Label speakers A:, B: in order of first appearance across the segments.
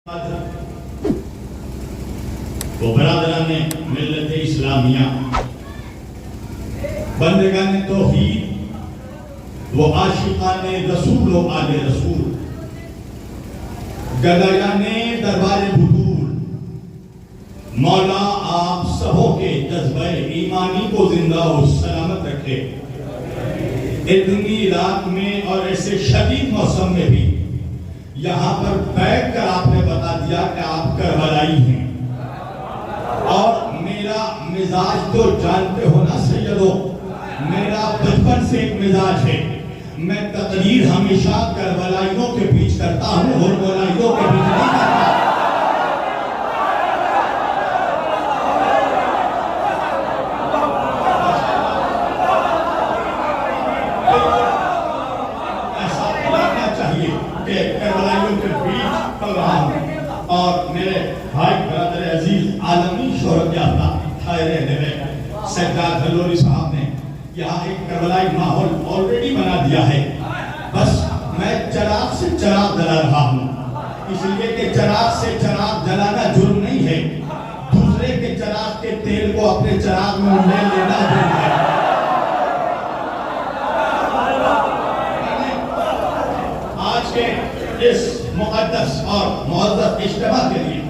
A: वो बरादरान मिल्लत इस्लामिया बंदेगान तौहीद वो आशिकान रसूल व आले रसूल गदायाने दरबार बुतूल मौला आप सबों के जज्बे ईमानी को जिंदा और सलामत रखे। इतनी रात में और ऐसे शदीद मौसम में भी यहाँ पर बैठ कर आपने बता दिया कि आप करबलाई हैं। और मेरा मिजाज तो जानते हो ना सैयदों, मेरा बचपन से एक मिजाज है, मैं तकरीर हमेशा करबलाइयों के बीच करता हूँ और मौलाइयों के बीच नहीं करता। और मेरे भाई बरादर अजीज आलमी शोहरत याफ्ता ठाहरे हुए सज्जाद हलोरी साहब ने यहाँ एक करबलाई माहौल ऑलरेडी बना दिया है। बस मैं चिराग से चिराग जला रहा हूँ, इसलिए कि चिराग से चिराग जलाना जुर्म नहीं है, दूसरे के चिराग के तेल को अपने चिराग में ले लेना जुर्म है। आज के इस मुक़द्दस और मुअज़्ज़ज़ इज्तिमा के लिए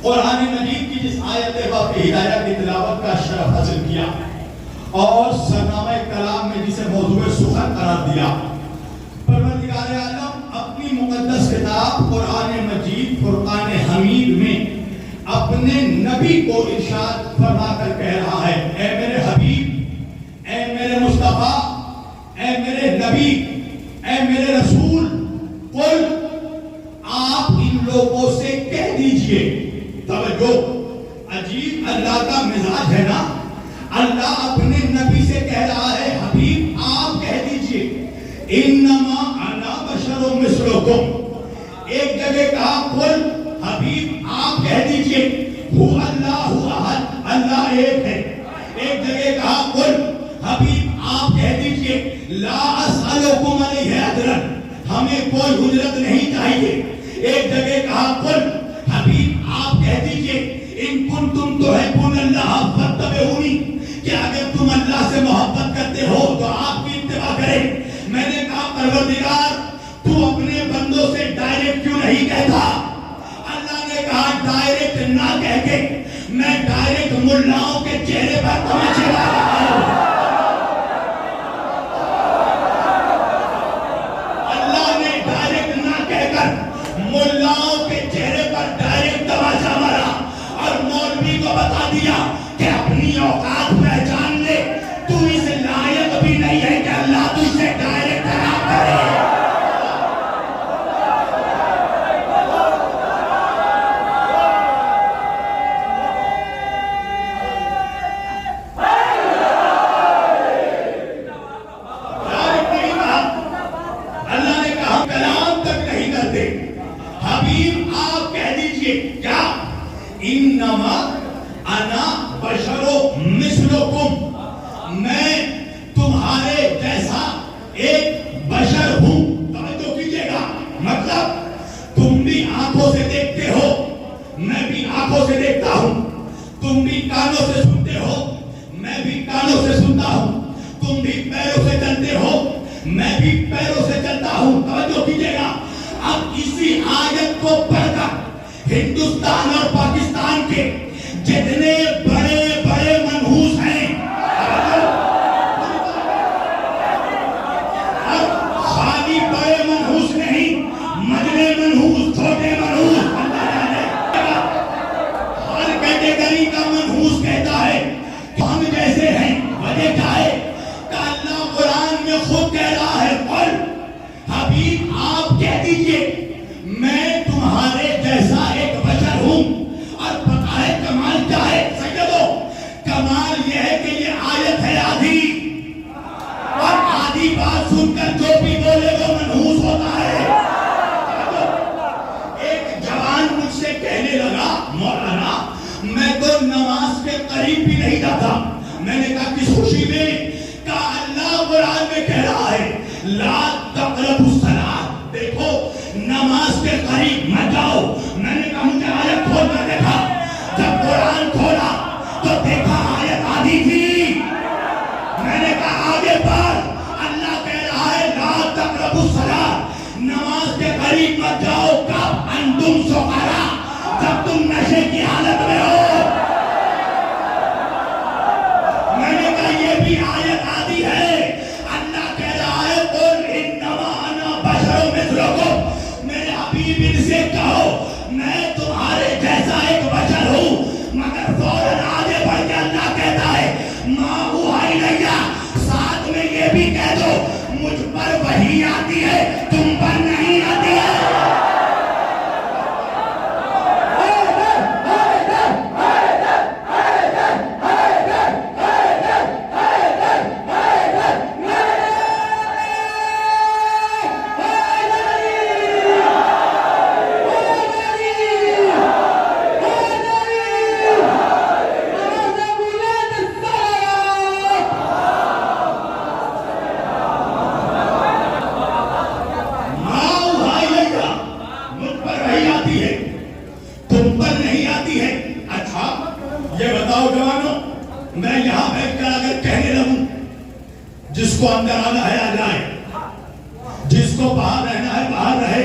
A: कुरान मजीद की जिस आयत की हिदायत की तिलावत का शरफ हासिल किया और सरनामा कलाम में जिसे मौजूद सुखन करार दिया, परवरदिगार आलम अपनी मुक़द्दस किताब कुरान मजीद फुरकान हमीद में अपने नबी को इरशाद फरमाकर कह रहा है, ऐ मेरे हबीब, ऐ मेरे मुस्तफा, ऐ मेरे नबी, ऐ मेरे रसूल, कुल आप इन लोगों से कह दीजिए। तवज्जो, अजीब अल्लाह का मिजाज है ना। अल्लाह अपने नबी से कह रहा है, हबीब आप कह दीजिए, इन्नमा अना बशरुम मिस्लुकुम। एक जगह कहा कुल हबीब आप कह दीजिए, हु अल्लाहु अहद, अल्लाह एक है। एक जगह कहा कुल हबीब आप कह दीजिए, ला असअलुकुम अलैहि अजरन, हमें कोई उजरत नहीं चाहिए। एक जगह कहा कुल हबीब आप कह दीजिए, इन कुंतुम तुहिब्बुनल्लाह फत्तबिऊनी, कि अगर तुम अल्लाह से मोहब्बत करते हो तो आपकी इत्तिबा करें। मैंने कहा परवरदिगार तू अपने बंदों से डायरेक्ट क्यों नहीं कहता? अल्लाह ने कहा डायरेक्ट ना कह के मैं डायरेक्ट मुल्लाओं के चेहरे पर तमाचे लगा रहा हूं। मुल्लाओं के चेहरे पर डायरेक्ट तमाचा मारा और मौलवी को बता दिया कि अपनी औकात पहचान ले, तू इस लायक भी नहीं है कि अल्लाह तुझसे डायरेक्ट खराब करे। अल्लाह ने कहा कलाम तक नहीं करते। हबीब आप कह दीजिए क्या, इन्नमा अना बशरो मिस्लुकुम, मैं तुम्हारे जैसा एक बशर हूं। तवज्जो कीजिएगा, मतलब तुम भी आंखों से देखते हो, मैं भी आंखों से देखता हूं। तुम भी कानों से सुनते हो, मैं भी कानों से सुनता हूं। तुम भी पैरों से चलते हो, मैं भी पैरों से चलता हूं। तवज्जो कीजिएगा, अब इसी आयत को पढ़कर हिंदुस्तान और पाकिस्तान के जितने बड़े बड़े मनहूस हैं, और खाली बड़े मनहूस नहीं, मजले मनहूस, छोटे मनहूस, हर कैटेगरी का मनहूस कहता है कि हम जैसे हैं। वजह क्या है? अल्लाह कुरान में खुद कह रहा है, कुल हबीब आप कह दीजिए मैं तुम्हारे जैसा एक बशर हूं। और पता है कमाल क्या है सैयदों? कमाल यह है कि ये आयत है आधी, और आधी बात सुनकर जो भी बोले वो मनहूस होता है। एक जवान मुझसे कहने लगा, मौलाना मैं तो नमाज के करीब भी नहीं जाता। मैंने कहा किस खुशी में? का अल्लाह कुरान में कह रहा है, ला तक़रबुस सलात, देखो नमाज के करीब मत जाओ। तुम सुखारा, जब तुम नशे की हालत में हो। मैंने कहा ये भी आयत आदि है। अल्लाह कह रहा है कुल इन्नमा अना बशरुम मिस्लुकुम, मेरे हबीब इनसे कहो मैं तुम्हारे जैसा एक बशर हूं। मगर फौरन आगे बढ़ के अल्लाह कहता है माँ हुआ इलैया, साथ में ये भी कह दो मुझ पर वही आती है, तुम पर नहीं आती है। मैं यहां बैठकर अगर कहने लगूं जिसको अंदर आना है आ जाए, जिसको बाहर रहना है बाहर रहे।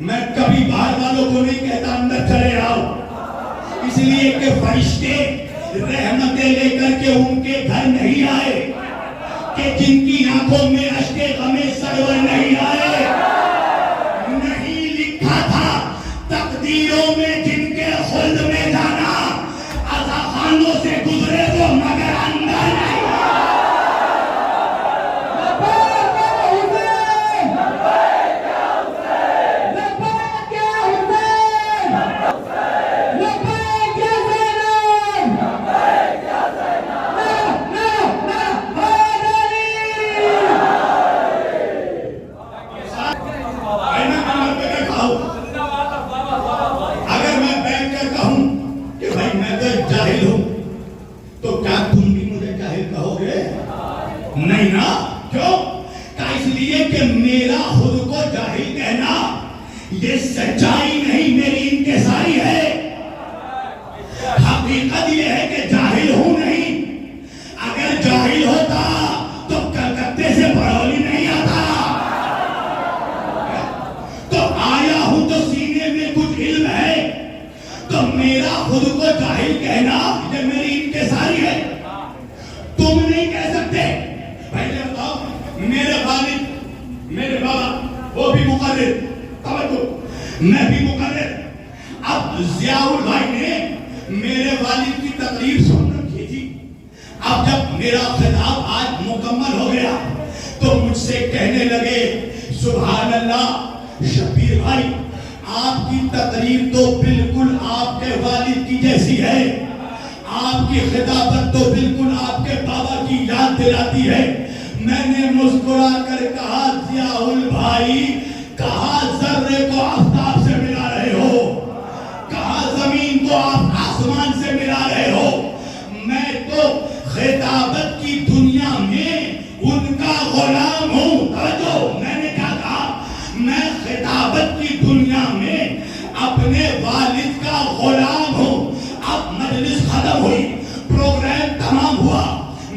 A: मैं कभी बाहर वालों को नहीं कहता अंदर चले आओ, इसलिए कि फरिश्ते रहमतें लेकर के उनके घर नहीं आए कि जिनकी आंखों में अश्के गमे सरवर नहीं आए। नहीं लिखा था तकदीरों में जिनके खुल्द में जाना, अज़ाखानों से गुजरे वो मगर अंदर नहीं। नहीं ना, क्यों? इसलिए कि मेरा खुद को जाहिल कहना ये सच्चाई नहीं, मेरी इंकिसारी है। हकीकत ये है कि जाहिल हूं नहीं। अगर जाहिल होता तो कलकत्ते से बरौली नहीं आता। तो आया हूं तो सीने में कुछ इल्म है, तो मेरा खुद को जाहिल कहना ये मेरी इंकिसारी है। तुम नहीं कह सकते। पहले बताओ, मेरे वालिद, मेरे बाबा वो भी मुकर्रिर, तवज्जो, मैं भी मुकर्रिर। अब जियाउल भाई ने मेरे वालिद की तकरीर सुन रखी थी। अब जब मेरा खिताब आज मुकम्मल हो गया तो मुझसे कहने लगे सुभान अल्लाह शबीर भाई, आपकी तकरीर तो बिल्कुल आपके वालिद की जैसी है, आपकी खिताबत तो बिल्कुल आपके बाबा की याद दिलाती है। मैंने मुस्कुरा कर कहा जियाउल भाई, कहा जर्रे को आफताब से मिला रहे हो, कहा जमीन को आप आसमान से मिला रहे हो। मैं तो खिताबत की दुनिया में उनका गुलाम हूं। तो मैंने क्या कहा, मैं खिताबत की दुनिया में अपने वालिद का गुलाम हूं। अब मजलिस खत्म हुई, प्रोग्राम तमाम हुआ,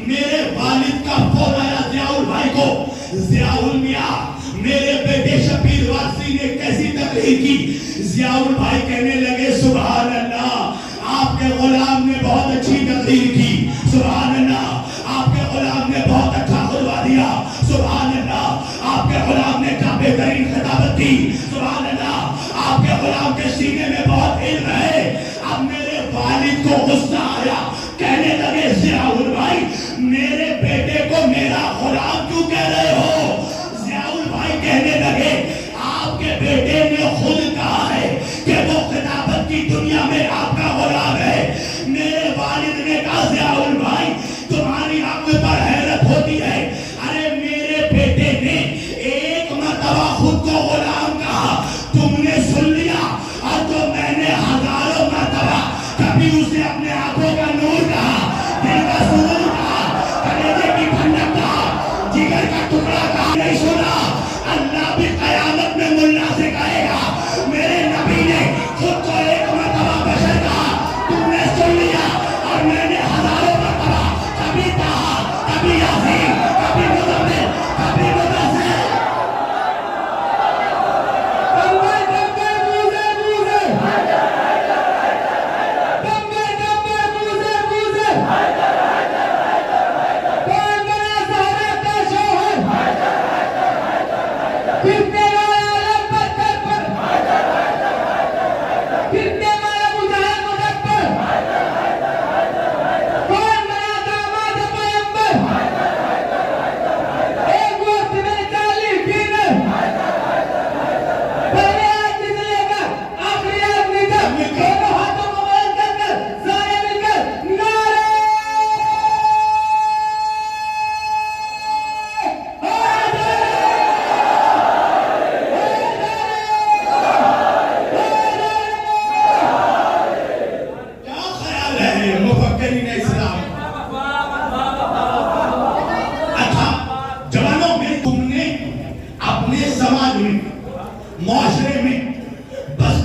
A: मेरे वालिद का फोन आया जियाउल भाई को, जियाउल मियां मेरे बेटे शबीर वारसी ने कैसी तकरीर की। जियाउल भाई कहने लगे सुभान अल्लाह, आपके गुलाम ने बहुत अच्छी तकरीर की। सुभान अल्लाह, आपके गुलाम ने बहुत अच्छा खुतबा दिया। सुभान अल्लाह, आपके गुलाम ने क्या बेहतरीन खिताबत की। सुभान अल्लाह, आपके गुलाम के सीने में बहुत इल्म है। अब मेरे वालिद को गुस्सा आया, कहने लगे जियाउल भाई, मेरे बेटे को मेरा गुलाम क्यों कह रहे हो? जियाउल भाई कहने लगे आपके बेटे ने खुद कहा है कि वो खिताबत की दुनिया में आपका गुलाम है। मेरे वालिद ने कहा जियाउल भाई, तुम्हारी अक्ल पर हैरत होती है। अरे मेरे बेटे ने एक मर्तबा खुद को गुलाम कहा, तुमने सुन लिया, और तो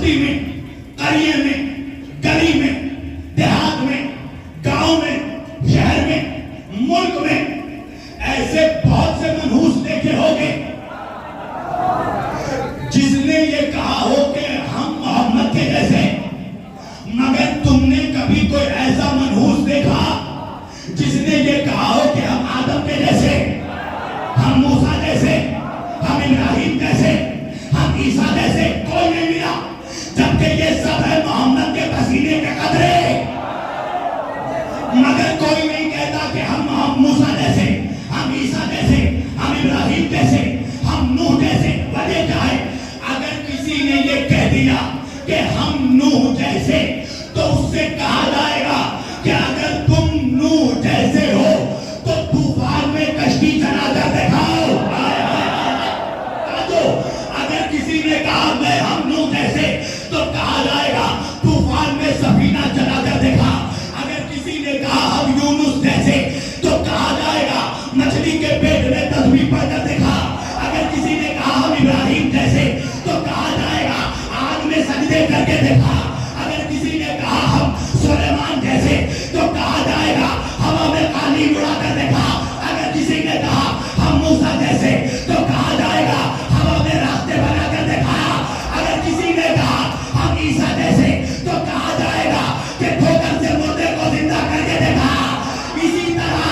A: बस्ती में, करिए में, गली में, देहात में, गांव में, शहर में, मुल्क में ऐसे बहुत से मनहूस देखे होंगे जिसने ये कहा हो कि हम मोहम्मद के जैसे, मगर तुमने कभी कोई ऐसा मनहूस देखा जिसने ये कहा हो कि हम आदम के जैसे, हम मूसा जैसे, हम इब्राहिम जैसे, हम ईसा जैसे? कोई नहीं मिला, जबकि ये सब है मोहम्मद के पसीने के कतरे। मगर कोई नहीं कहता कि हम मूसा जैसे, हम ईसा जैसे, हम इब्राहिम जैसे, हम नूह जैसे। वजह क्या है? अगर किसी ने ये कह दिया कि हम नूह जैसे, तो उससे कहा जाएगा कि अगर तुम नूह जैसे हो तो तूफान में कश्ती चलाकर दिखाओ। अगर किसी ने कहा मैं हम नूह जैसे, तो कहा जाएगा तूफान में सफीना चलाकर दिखा। अगर किसी ने कहा हम यूनुस जैसे, तो कहा जाएगा मछली के पेट में तस्बीह पढ़कर दिखा। अगर किसी ने कहा हम इब्राहिम जैसे, तो कहा जाएगा आग में सजदे करके दिखा। अगर किसी ने कहा हम सुलेमान जैसे, तो कहा जाएगा हवा में कालीन उड़ाकर दिखा। अगर किसी ने कहा हम मूसा जैसे, तो कहा जाएगा हवा में रास्ते बनाकर दिखा। अगर किसी ने कहा हम ईसा जैसे, तो कहा जाएगा कि ठोकर से मुर्दे को जिंदा करके दिखा। इसी तरह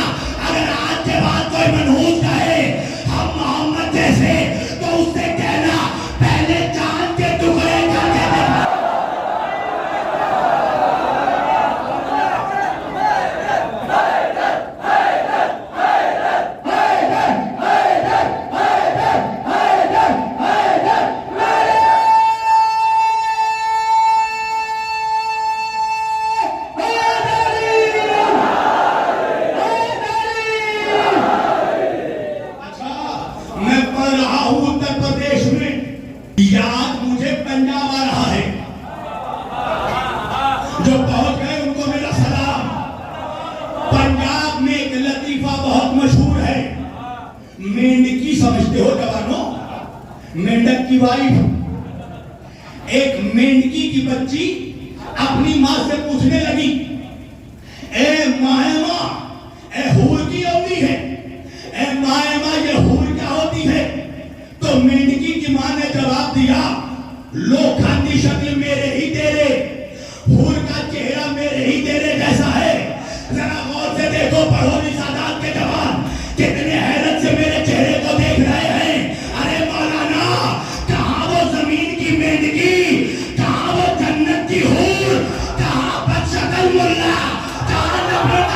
A: अगर आज के बाद कोई मनहूस कहे हम मोहम्मद जैसे, तो उससे कहना पहले चांद के टुकड़े करके दिखा। मैं पढ़ रहा हूं उत्तर प्रदेश में, याद मुझे पंजाब आ रहा है। जो पहुंच गए उनको मेरा सलाम। पंजाब में एक लतीफा बहुत मशहूर है। मेंढकी समझते हो जवानों? मेंढक की वाइफ। एक मेंढकी की बच्ची अपनी मां से पूछने लगी, ए माएमा, ए हूर की अवली है, ए माएमा ये हूर क्या होती है? तो मेंढकी की मां ने जवाब दिया, लोखंडी शक्ल मेरे ही तेरे, हूर का चेहरा मेरे ही तेरे जैसा है। जरा गौर से देखो, पढ़ो भी सादात के जवान कितने हैरत से मेरे चेहरे को देख रहे हैं। अरे मौलाना, कहां वो जमीन की मेंढकी, कहां वो जन्नत की हूर, कहां बदशक्ल मुल्ला, कहां नफरत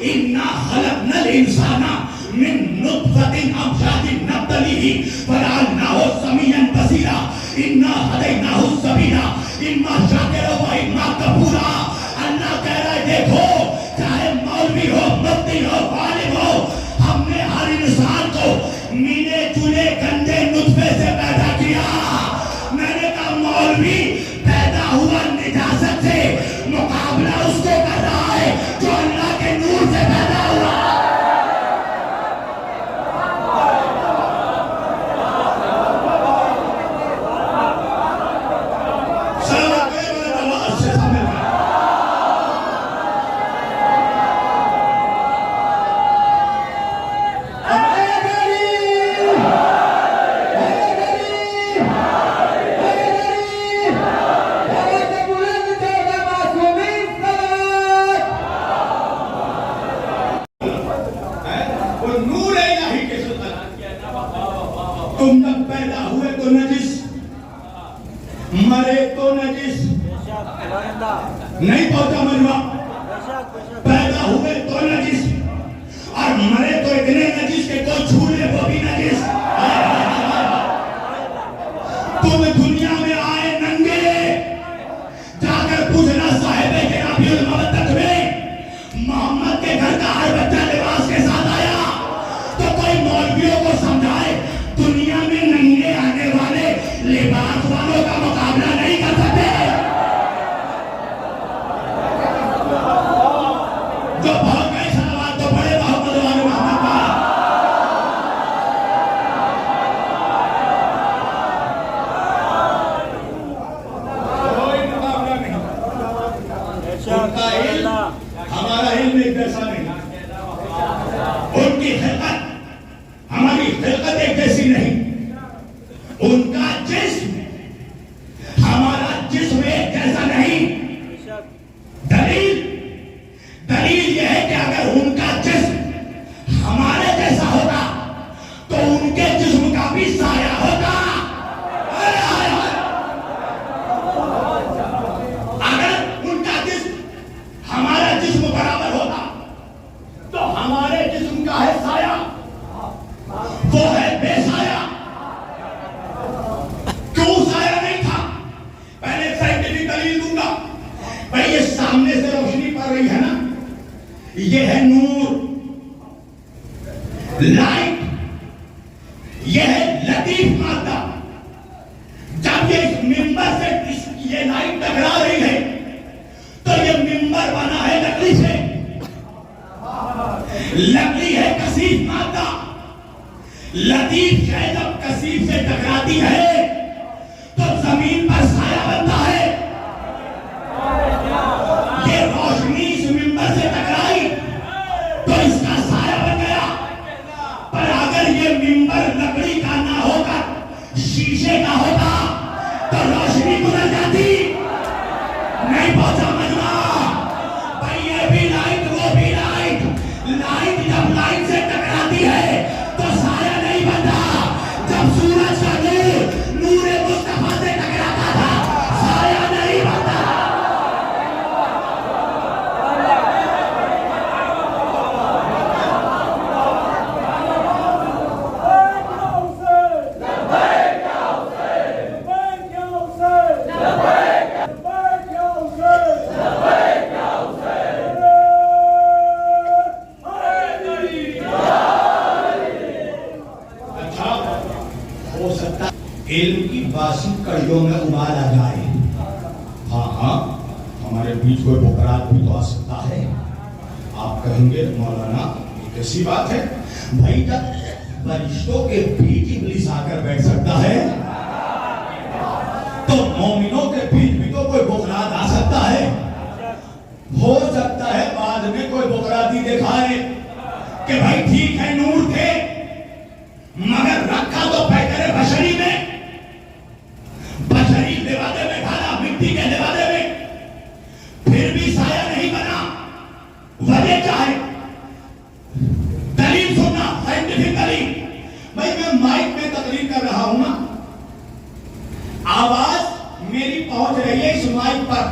A: इन्ना खलकनल इंसाना मिन नुतफतिन अमशाजिन नब्तलीही फजअलनाहु समीअन बसीरा इन्ना हदैनाहु सबीला इम्मा शाकिरा व इम्मा कफूरा। अल्लाह कह रहा है, देखो चाहे मौलवी हो, मुफ्ती हो, आलिम हो, हमने हर इंसान को मीने चुने गंदे नुतफे से पैदा किया। मैंने कहा मौलवी पैदा हुआ निजासत से, मुकाबला उसको कर रहा है जो अल्लाह के नूर से पैदा हुआ। मरे तो नजिस नहीं पहुंचा मजमा, पैदा हुए तो नजिस और मरे तो इतने नजिस के कोई छू ले वो भी नजिस। तुम दुनिया में आए नंगे, जाकर पूछना साहिब के नाबियुल मवद्दत में मोहम्मद के घर का हर बच्चा लिबास के साथ आया तो कोई मौलवियों को समझाए दुनिया में नंगे आने वाले लिबास वालों का मुकाबला नहीं कर सकते। जो बहुत गए सलावत तो बड़े मोहम्मद वाले मोहम्मद का। कोई मुकाबला नहीं, उनका इल्म हमारा इल्म एक जैसा नहीं, उनकी खिदमत हमारी खिदमत एक जैसी नहीं, उनका जिस्म हमारा जिस्म एक जैसा नहीं। दलील यह है कि अगर उनका जिस्म हमारे जैसा होता तो उनके जिस्म का भी साया होता। अगर उनका जिस्म हमारा जिस्म बराबर होता तो हमारे जिस्म का है साया, वो है बेसाया। क्यों साया नहीं था? पहले साइंटिफिक दलील दूंगा। भाई ये सामने से रोशनी पड़ रही है ना, ये है नूर, लाइट, ये है लतीफ मादा। जब ये इस मिंबर से ये लाइट टकरा रही है तो ये मिंबर बना है लकड़ी से, लकड़ी है कसीफ मादा। लतीफ शय जब कसीफ से टकराती है तो जमीन पर साया बनता है। ये रोशनी इस मिंबर से टकराई तो इसका साया बन गया। पर अगर ये मिंबर लकड़ी का ना होकर शीशे का होता तो रोशनी गुजर जाती। नहीं पहुंचा मजमा। भाई ये भी लाइट वो भी लाइट। लाइट जब लाइट से टकराती है तो साया नहीं बनता। जब सूरज का नूर नूरे मुस्तफा से टकराता था साया नहीं बनता। इल्म की बासी कड़ियों में उबाल आ जाए। हाँ हाँ, हमारे बीच कोई बुकरात भी तो आ सकता है। आप कहेंगे मौलाना ये कैसी बात है? भाई जब फरिश्तों के बीच इब्लीस आकर बैठ सकता है तो मोमिनों के बीच भी तो कोई बुकरात आ सकता है। हो सकता है बाद में कोई बुकराती दिखाए कि भाई ठीक है नूर थे मगर रखा तो पैकर बशरी में, बशरी लिबादे में डाला, मिट्टी के लिबादे में, फिर भी साया नहीं बना। वजह क्या है? दलील सुनना, साइंटिफिक दलील। भाई मैं माइक में तकरीर कर रहा हूं ना, आवाज मेरी पहुंच रही है इस माइक पर,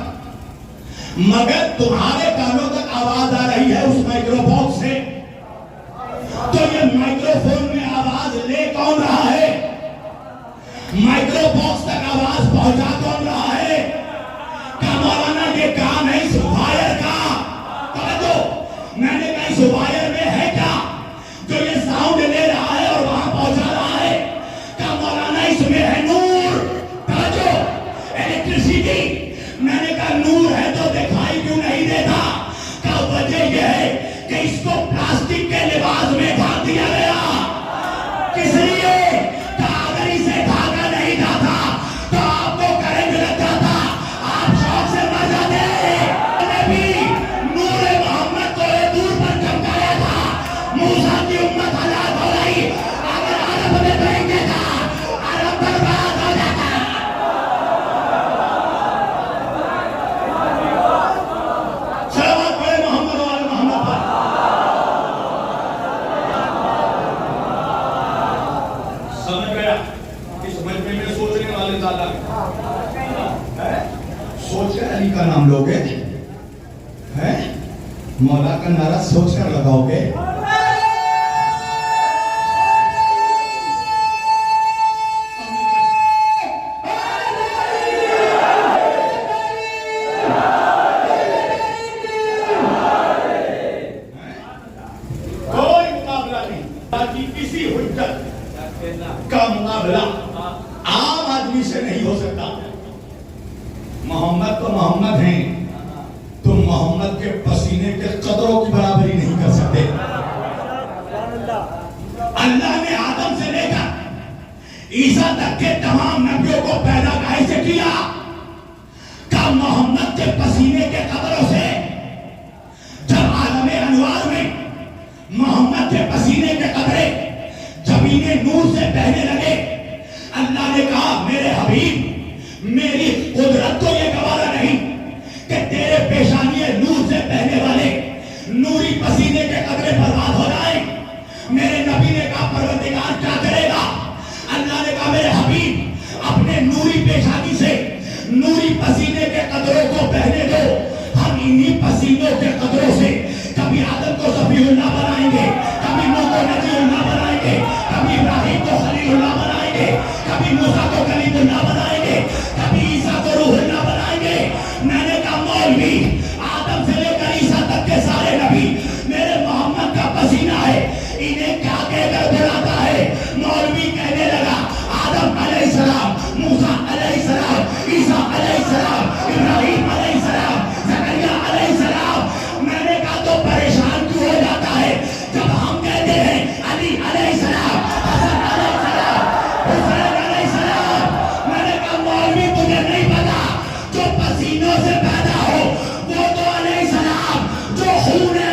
A: मगर तुम्हारे कानों तक आवाज आ रही है उस माइक्रोफोन से। तो ये माइक्रोफोन में आवाज ले कौन रहा है? माइक्रोफोन तक आवाज पहुंचा कौन रहा है? क्या मौलाना ये काम है इस वायर का? तो मैंने कहा इस वायर में है क्या जो ये साउंड ले रहा है और वहां पहुंचा रहा है? क्या मौलाना इसमें है नूर? जो इलेक्ट्रिसिटी, मैंने कहा नूर है तो दिखाई क्यों नहीं देता? क्या वजह यह है कि इसको प्लास्टिक के लिबास में ढाक दिया गया। किस लिए? अगर इसे ढाका नहीं जाता तो आपको करंट लग जाता, आप शौक से मर जाते। भी नूरे मोहम्मद को दूर पर चमकाया था, मूसा की उम्मत हलाक हो गई। अगर अरब में फेंक देता अरब बर्बाद हो जाता। सलावत पढ़े मोहम्मद वाले मोहम्मद पर। समझ गया? इस मजमे में सोचने वाले ज्यादा सोचकर अली का नाम लोगे? हैं? मौला का नारा सोचकर लगाओगे? कोई मुकाबला नहीं, ताकि किसी हुज्जत का मुकाबला आम आदमी से नहीं हो सकता। मोहम्मद तो मोहम्मद हैं, तुम मोहम्मद के पसीने के कतरों की बराबरी नहीं कर सकते। अल्लाह ने आदम से लेकर ईसा तक के तमाम नबियों को पैदा काहे से किया? का मोहम्मद के पसीने के कतरों से। जब आलमे अनवार में मोहम्मद के पसीने के कतरे जमीने नूर से बहने लगे, अल्लाह ने कहा मेरे हबीब, मेरी कुदरत तो ये गवारा नहीं कि तेरे पेशानिए नूर से बहने वाले नूरी पसीने के कतरे बर्बाद हो जाए। मेरे नबी ने कहा परवरदिगार क्या करेगा? अल्लाह ने कहा मेरे हबीब, अपने नूरी पेशानी से नूरी पसीने के कतरों को बहने दो। हम इन्हीं पसीनों के कतरों से कभी आदम को सफीउल्लाह बनाएंगे, कभी नूह को नबीउल्लाह बनाएंगे, कभी इब्राहिम को खलीलुल्लाह बनाएंगे, कभी मूसा को कलीमुल्लाह बनाएंगे, कभी ईसा को रूहुल्लाह बनाएंगे। मैंने कहा मौलवी, आदम से लेकर ईसा तक के सारे नबी मेरे मोहम्मद का पसीना है, इन्हें क्या कहकर बुलाता है? मौलवी कहने लगा आदम अलैहिस्सलाम, मूसा अलैहिस्सलाम, ईसा अलैहिस्सलाम, इब्राहिम अलैहिस्सलाम, ज़करिया अलैहिस्सलाम। मैंने कहा तो परेशान क्यों हो जाता है जब हम कहते हैं अली अलैहिस्सलाम, हसन अलैहिस्सलाम, हुसैन अलैहिस्सलाम। मैंने कहा मौलवी तुझे नहीं पता, जो पसीनों से पैदा हो वो तो अलैहिस्सलाम, जो खून है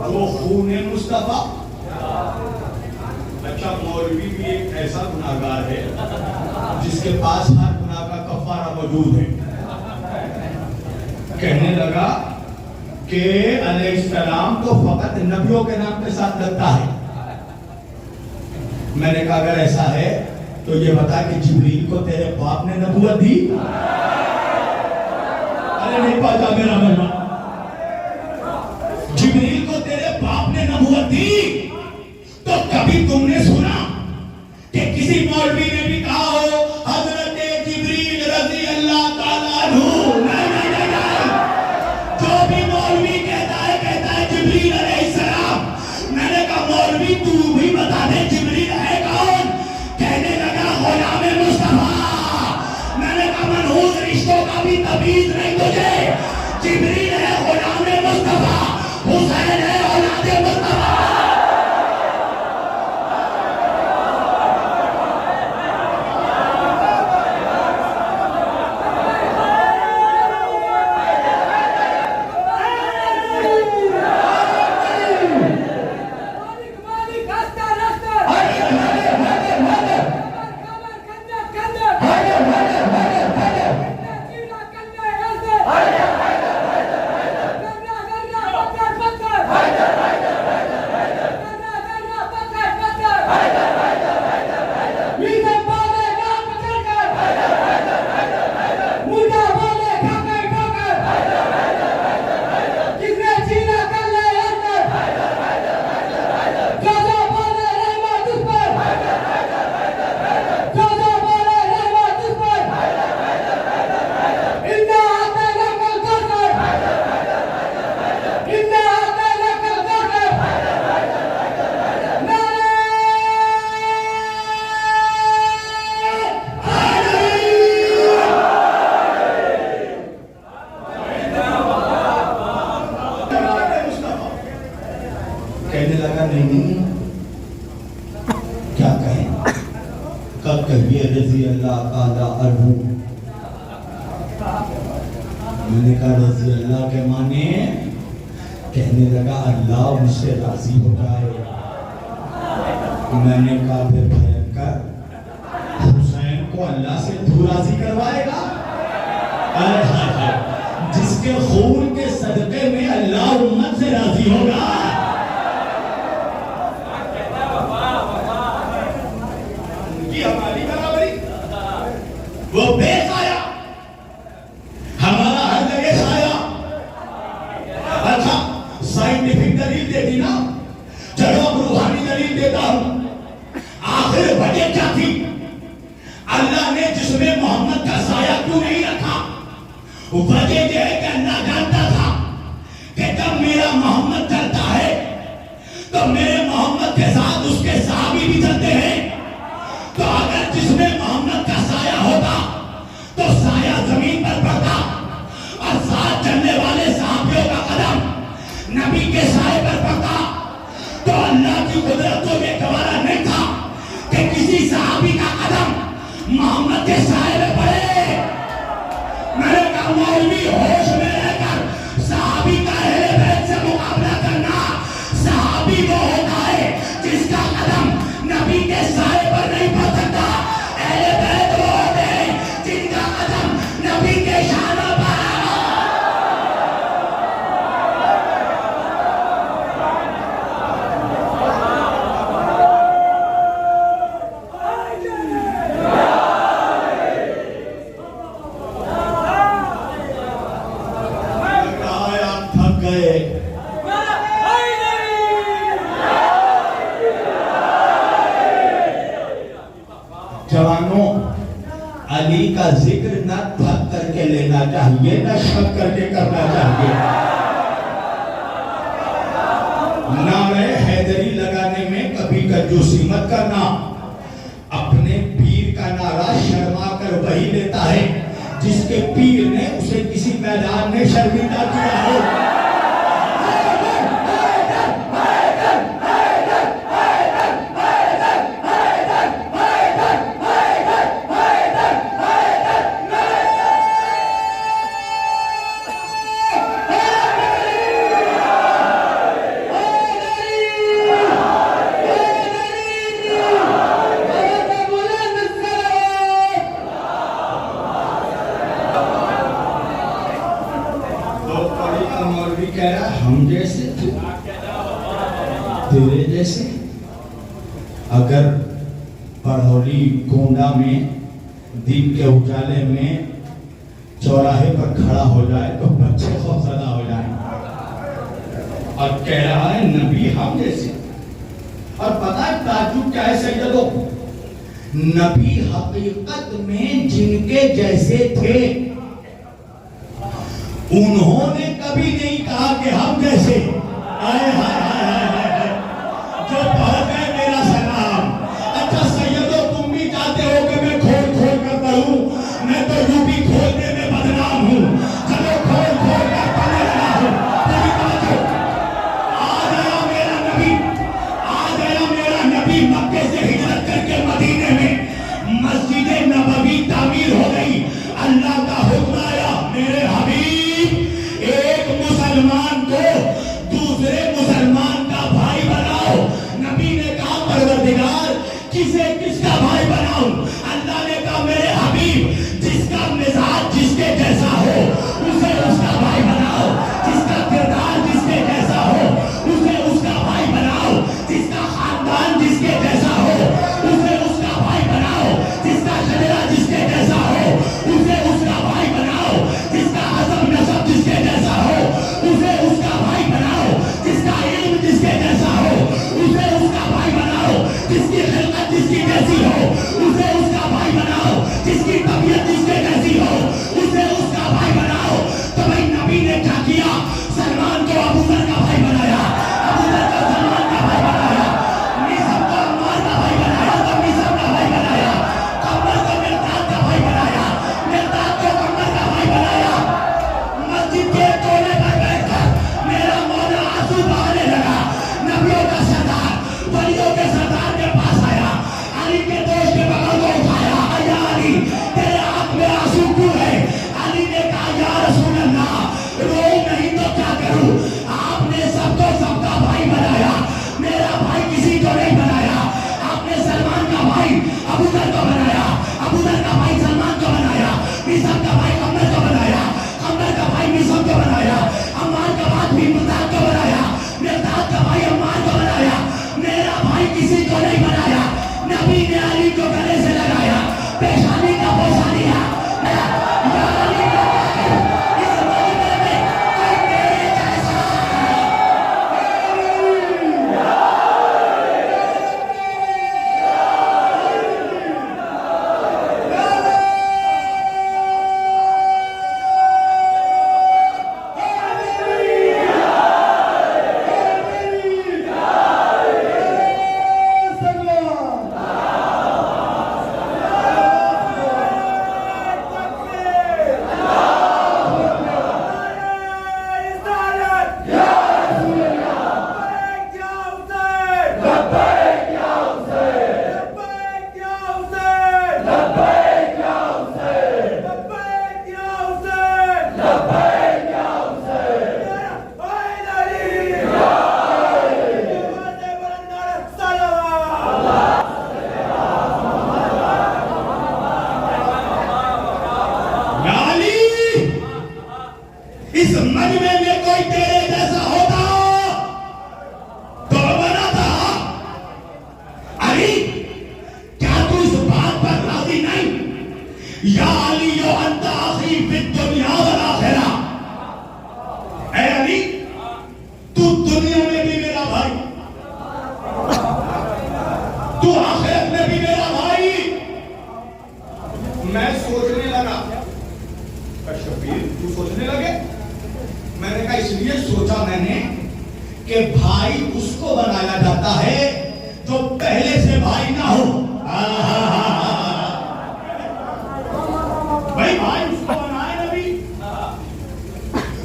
A: वो खून मुस्तफा। अच्छा, मौलवी भी एक ऐसा गुनाहगार है जिसके पास हर गुनाह का कफारा मौजूद है। कहने लगा कि अलैहिस्सलाम तो फकत नबियों के नाम के साथ लगता है। मैंने कहा अगर ऐसा है तो ये बता कि जिब्रील को तेरे बाप ने नबूवत दी? अरे नहीं पता मेरा मरना। जिब्रील को तेरे बाप ने नबूवत दी? तो कभी तुमने सुना कि किसी मौलवी ने भी कहा हो हजरत जिब्रील रज़ी अल्लाह ताला अन्हु? नहीं। जो भी मौलवी कहता है जिब्रील अलैहिस्सलाम। मैंने कहा मौलवी तू भी बता दे जिब्रील है कौन? कहने लगा गुलाम मुस्तफा। मैंने कहा मनहूस रिश्तों का भी तमीज नहीं तुझे? जिब्रील है गुलाम मुस्तफा, हुसैन है औलाद मुस्तफा।
B: Hayır.
A: कहिए रजी अल्लाह ताला अन्हु। मैंने कहा रजी अल्लाह के माने? कहने लगा अल्लाह मुझसे राजी हो जाए। मैंने कहा फिर भयंकर, हुसैन को अल्लाह से तू राजी करवाएगा? अरे हाय हाय, जिसके खून के सदके में अल्लाह उम्मत से राजी होगा। उनकी हमारी बराबरी, वो बेखाया, हमारा हर जगह खाया। अच्छा साइंटिफिक दलील दे दी ना, चलो अब रूहानी दलील देता हूं। आखिर वजह क्या थी? अल्लाह ने जिसमें मोहम्मद का साया क्यों नहीं रखा? वजह यह है कि अल्लाह जानता था कि जब मेरा मोहम्मद चलता है तो मेरे मोहम्मद के साथ उसके सहाबी भी चलते हैं। तो अगर जिसमें मोहम्मद का साया होता तो साया जमीन पर पड़ता और साथ चलने वाले सहाबियों का कदम नबी के साए पर पड़ता। तो अल्लाह की कुदरत को यह गवारा नहीं था कि किसी सहाबी का कदम मोहम्मद के साए में पड़े। मैंने कहा मौलवी होश में रहकर सहाबी का अहले बैत से मुकाबला करना। सहाबी वो होता है जिसका कदम नबी के साए पर नहीं पड़ सकता। अहले बैत वो होते हैं जिनका कदम नबी के शानों पर। जवानों, अली का जिक्र न थक करके लेना चाहिए, न शक करके करना चाहिए। नारे हैदरी लगाने में कभी कंजूसी मत करना। अपने पीर का नारा शर्मा कर वही लेता है जिसके पीर ने उसे किसी मैदान में शर्मिंदा किया हो। कह रहा हम जैसे तेरे जैसे अगर पढ़ौली गोंडा में दिन के उजाले में चौराहे पर खड़ा हो जाए तो बच्चे खौफजदा हो जाए। और कह रहा है नबी हम जैसे। और पता है ताज्जुब क्या है सैयदों? नबी हकीकत में जिनके जैसे थे उन्होंने कभी नहीं कहा कि हम जैसे। आए हाय हाय हाय हाय, जो पढ़ गए मेरा सलाम। अच्छा सैयदों, तुम भी चाहते हो कि मैं खोल खोल कर पढ़ूं? मैं तो यूपी खोलने में बदनाम हूं। चलो खोल खोल कर पढ़ने लगा हूं। पूरी बात आ गया मेरा नबी, आ गया मेरा नबी। मक्के से हिजरत करके मदीने में मस्जिद नबवी तामीर हो गई। अल्लाह का हुक्म आया, मेरे हबीब एक मुसलमान को दूसरे मुसलमान का इस मजमे में कोई तेरे जैसा होता तो बना था। अली, क्या तू इस बात पर राजी नहीं? या अली यो अंता आखी फिद दुनिया वल आखिरा। ऐ अली, तू दुनिया में भी मेरा भाई, तू आखिरत में भी मेरा भाई। मैं सोचने लगा, शबीर तू सोचने लगे? मैंने कहा इसलिए सोचा मैंने कि भाई उसको बनाया जाता है जो पहले से भाई ना हो। भाई उसको बनाए नबी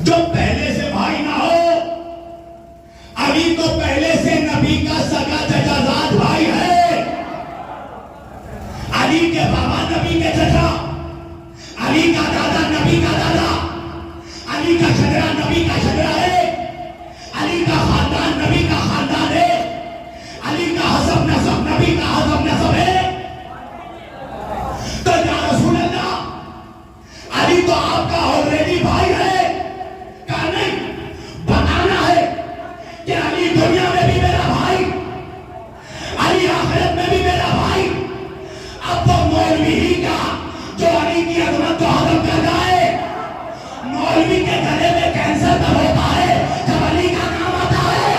A: जो पहले से भाई ना हो। अली तो पहले से नबी का सगा चचाजाद भाई है। अली के बाबा नबी के चचा, अली का दादा नबी का दादा, अली का शजरा नबी का शजरा है, अली का खानदान नबी का खानदान है, अली का हसब नसब नबी का हसब नसब है। तो या रसूल अल्लाह, अली तो आपका ऑलरेडी भाई है। कहा नहीं, बताना है कि अली दुनिया में भी मेरा भाई, अली आखिरत में भी मेरा भाई। अब तो मौलवी ही का जो अली की अजमत को हजम कर जाए। मौलवी के गले में कैंसर तब होता है जब अली का नाम आता है।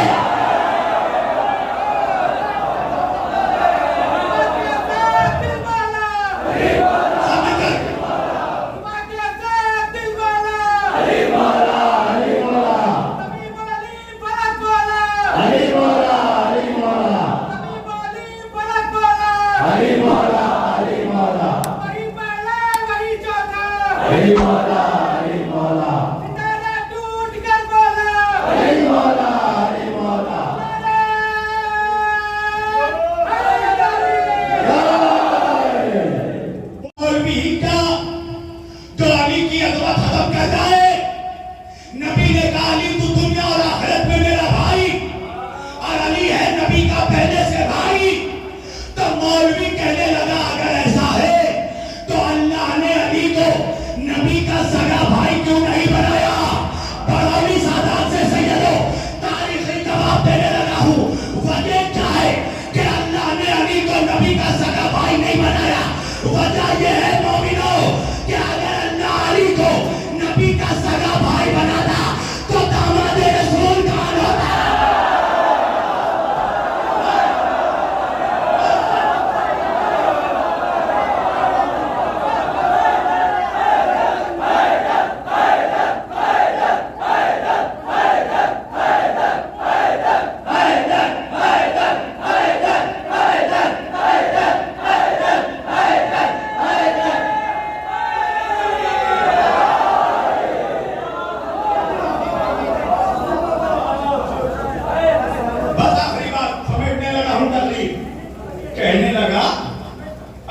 A: कहने लगा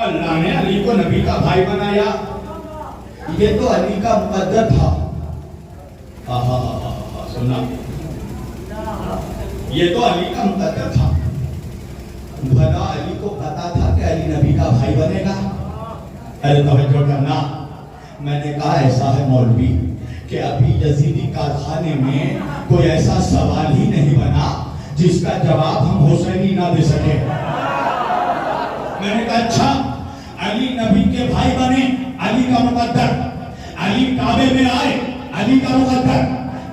A: अल्लाह ने अली को नबी का भाई बनाया, ये तो अली का मुकद्दर था। सुना, ये तो अली का मुकद्दर था। भला अली को पता था कि अली नबी का भाई बनेगा? अरे तवज्जो करना, मैंने कहा ऐसा है मौलवी कि अभी यजीदी कारखाने में कोई ऐसा सवाल ही नहीं बना जिसका जवाब हम हुसैनी ना दे सके। मैंने कहा अच्छा, अली नबी के भाई बने, अली का मुकद्दर, अली काबे में आए, अली का मुकद्दर,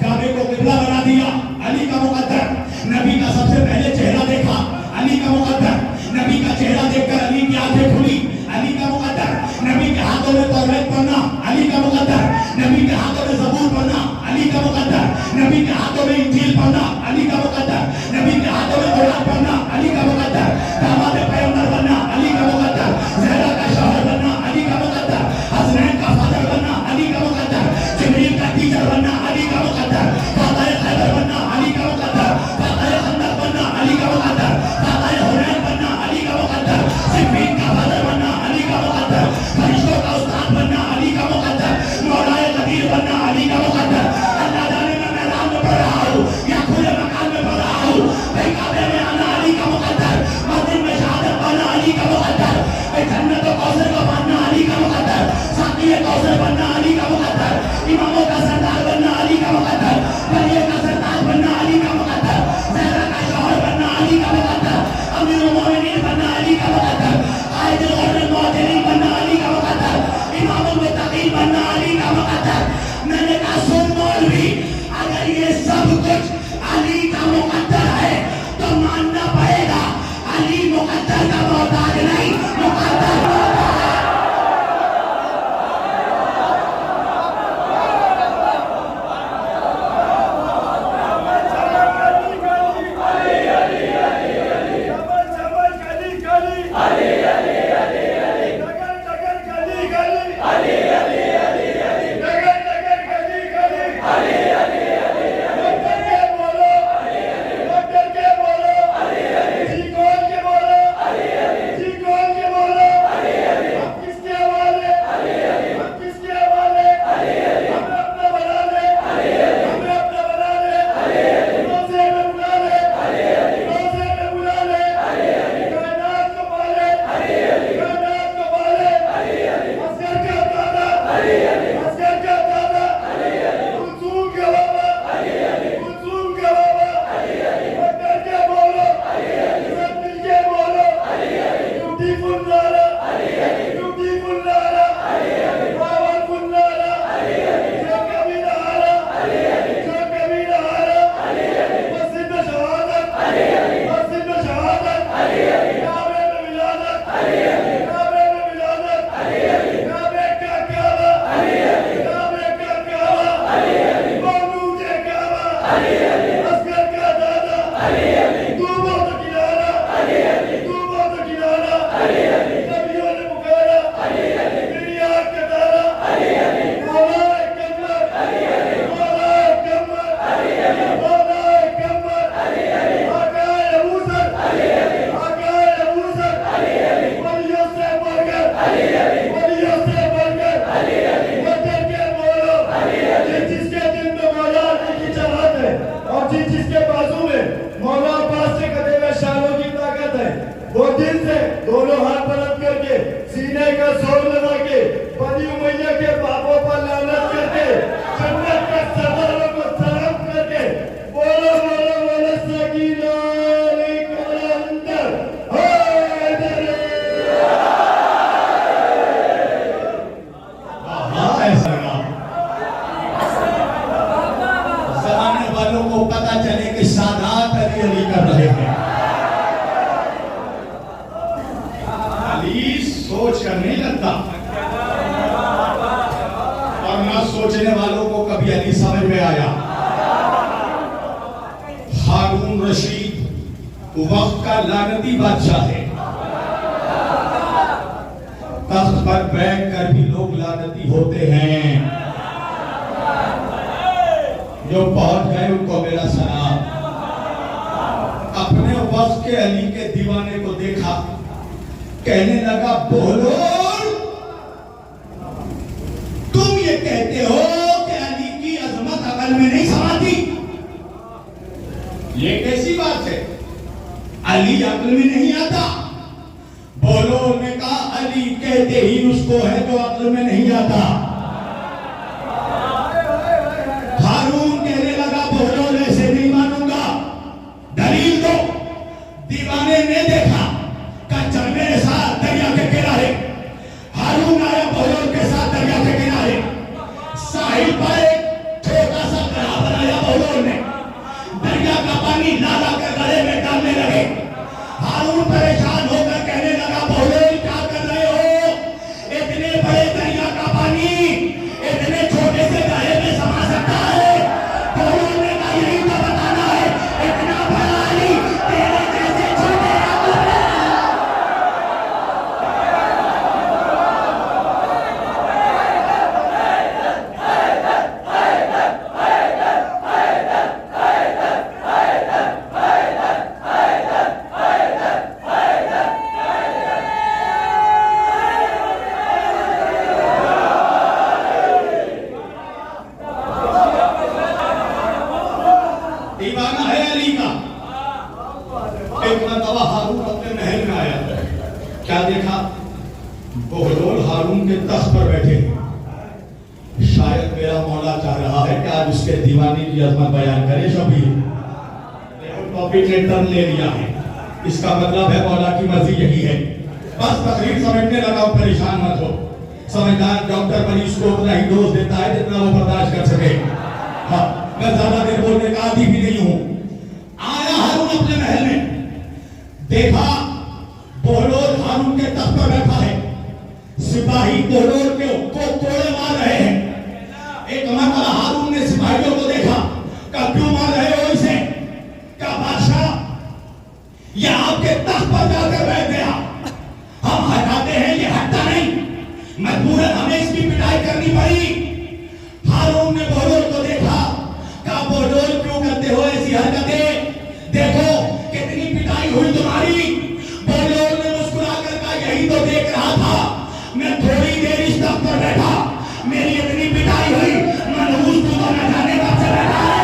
A: काबे को किबला बना दिया, अली का मुकद्दर, नबी का सबसे पहले चेहरा देखा, अली का मुकद्दर, नबी का चेहरा देखकर अली की आंखें खुली, अली का मुकद्दर, नबी के हाथों में तौरात पढ़ना, अली का मुकद्दर, नबी के हाथों में ज़बूर पढ़ना, अली का मुकद्दर, नबी के हाथों में इंजील पढ़ना, अली का मुकद्दर, नबी के हाथों में कुरान पढ़ना, अली का मुकद्दर, दामाद पैगंबर बनना, अली का मुकद्दर, ज़हरा का शौहर बनना, अली का मुकद्दर, हसनैन का फादर बनना, अली का मुकद्दर, जिब्रील का टीचर बनना, अली का मुकद्दर, फाताह खैबर बनना, अली का मुकद्दर, फाताह खंदक बनना, अली का मुकद्दर, फाताह हुनैन बनना, अली का मुकद्दर, सिफ़ीन का फादर बनना, अली का मुकद्दर, फरिश्तों का उस्ताद बनना, अली का मुकद्दर, मौलाए कबीर बनना, अली का मुकद्दर। अल्लाह जाने मैं मैदान में पढ़ रहा हूँ या खुले मकान में पढ़ रहा हूँ, भाई काबे में आना अली का मुकद्दर, मस्जिद में शहादत पाना अली का मुकद्दर, भाई जन्नत और कौसर का पाना अली का मुकद्दर, साक़ी कौसर बनना अली का मुकद्दर, इमामों का सरदार बनना अली का सोच कर नहीं लगता, और ना सोचने वालों को कभी अली समझ में आया। हारून रशीद वक्त का लानती बादशाह है, तख्त पर बैठ कर भी लोग लानती होते हैं। जो पहुंच गए उनको मेरा सलाम। अपने वक्त के अली के दीवाने को देखा, कहने लगा बोलोल, तुम ये कहते हो कि अली की अजमत अकल में नहीं समाती, ये कैसी बात है? अली अकल में नहीं आता। बोलोल ने कहा अली कहते ही उसको है जो अकल में नहीं आता। हारून कहने लगा बोलोल ऐसे नहीं मानूंगा, दलील दो। दीवाने ने देखा, चल मेरे साथ दरिया के किनारे। हारून आया बोलोल के साथ दरिया के किनारे। साहिल पर एक छोटा सा गड्ढा बनाया बोलोल ने, दरिया का पानी नाला के गले में डालने लगे। हारून परेशान होकर कहने लगा बोलोल क्या कर रहे हो? इतने बड़े दरिया का पानी इतने छोटे से गड्ढे में समा सकता है? बोलोल ने कहा यही तो बताना है, इतना बड़ा अली तेरे जैसे छोटे दीवाना है अली का। एक मरतबा हारून अपने महल में आया, क्या देखा? बोलोल हारून के तख्त पर बैठे। शायद मेरा मौला चाह रहा है कि आज उसके दीवानी की अजमत बयान करे। शबीर टॉपिक ने टर्न ले लिया है, इसका मतलब है मौला की मर्जी यही है। बस तकरीर समेटने लगा, परेशान मत हो। समझदार डॉक्टर मरीज को उतना ही डोज देता है जितना वो बर्दाश्त कर सके। हाँ, मैं ज्यादा देर बोलने का आदी भी नहीं हूं। आया हारून अपने महल में, देखा बोलोल हारून के तख्त पर बैठा है। सिपाही बोलोल को कोड़े मार रहे हैं। एक मरतबा हारून ने सिपाहियों को देखा, कहा क्यों मार रहे हो इसे? कहा बादशाह ये आपके तख्त पर जाकर बैठ गया, हम हटाते हैं ये हटता नहीं। मजबूरन हमें इसकी पिटाई करनी पड़ी। हारून ने बहलोल को देखा, कहा बहलोल क्यों करते हो ऐसी हरकतें, देखो कितनी पिटाई हुई तुम्हारी। बहलोल ने मुस्कुरा कर कहा यही तो देख रहा था, मैं थोड़ी देर इस तख्त पर बैठा, मेरी इतनी पिटाई हुई, मनहूस तू तो न जाने कब से बैठा है।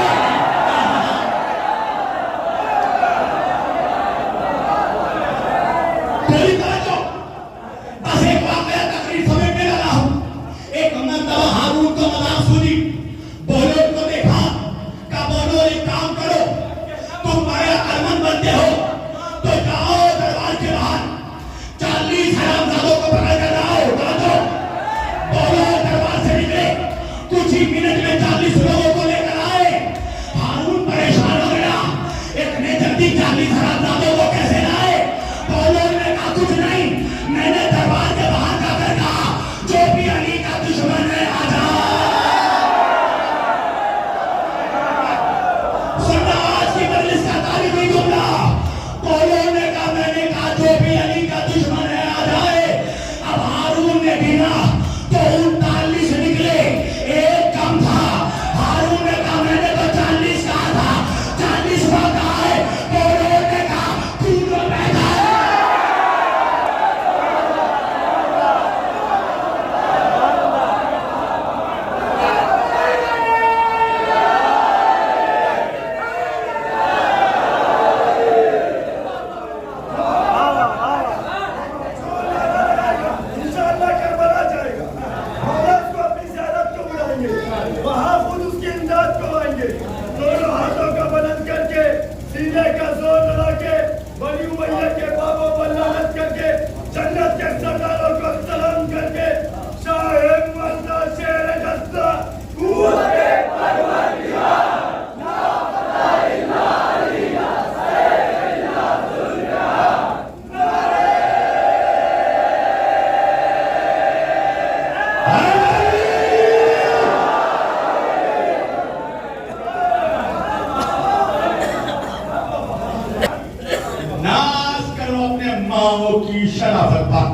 A: की शराफत पर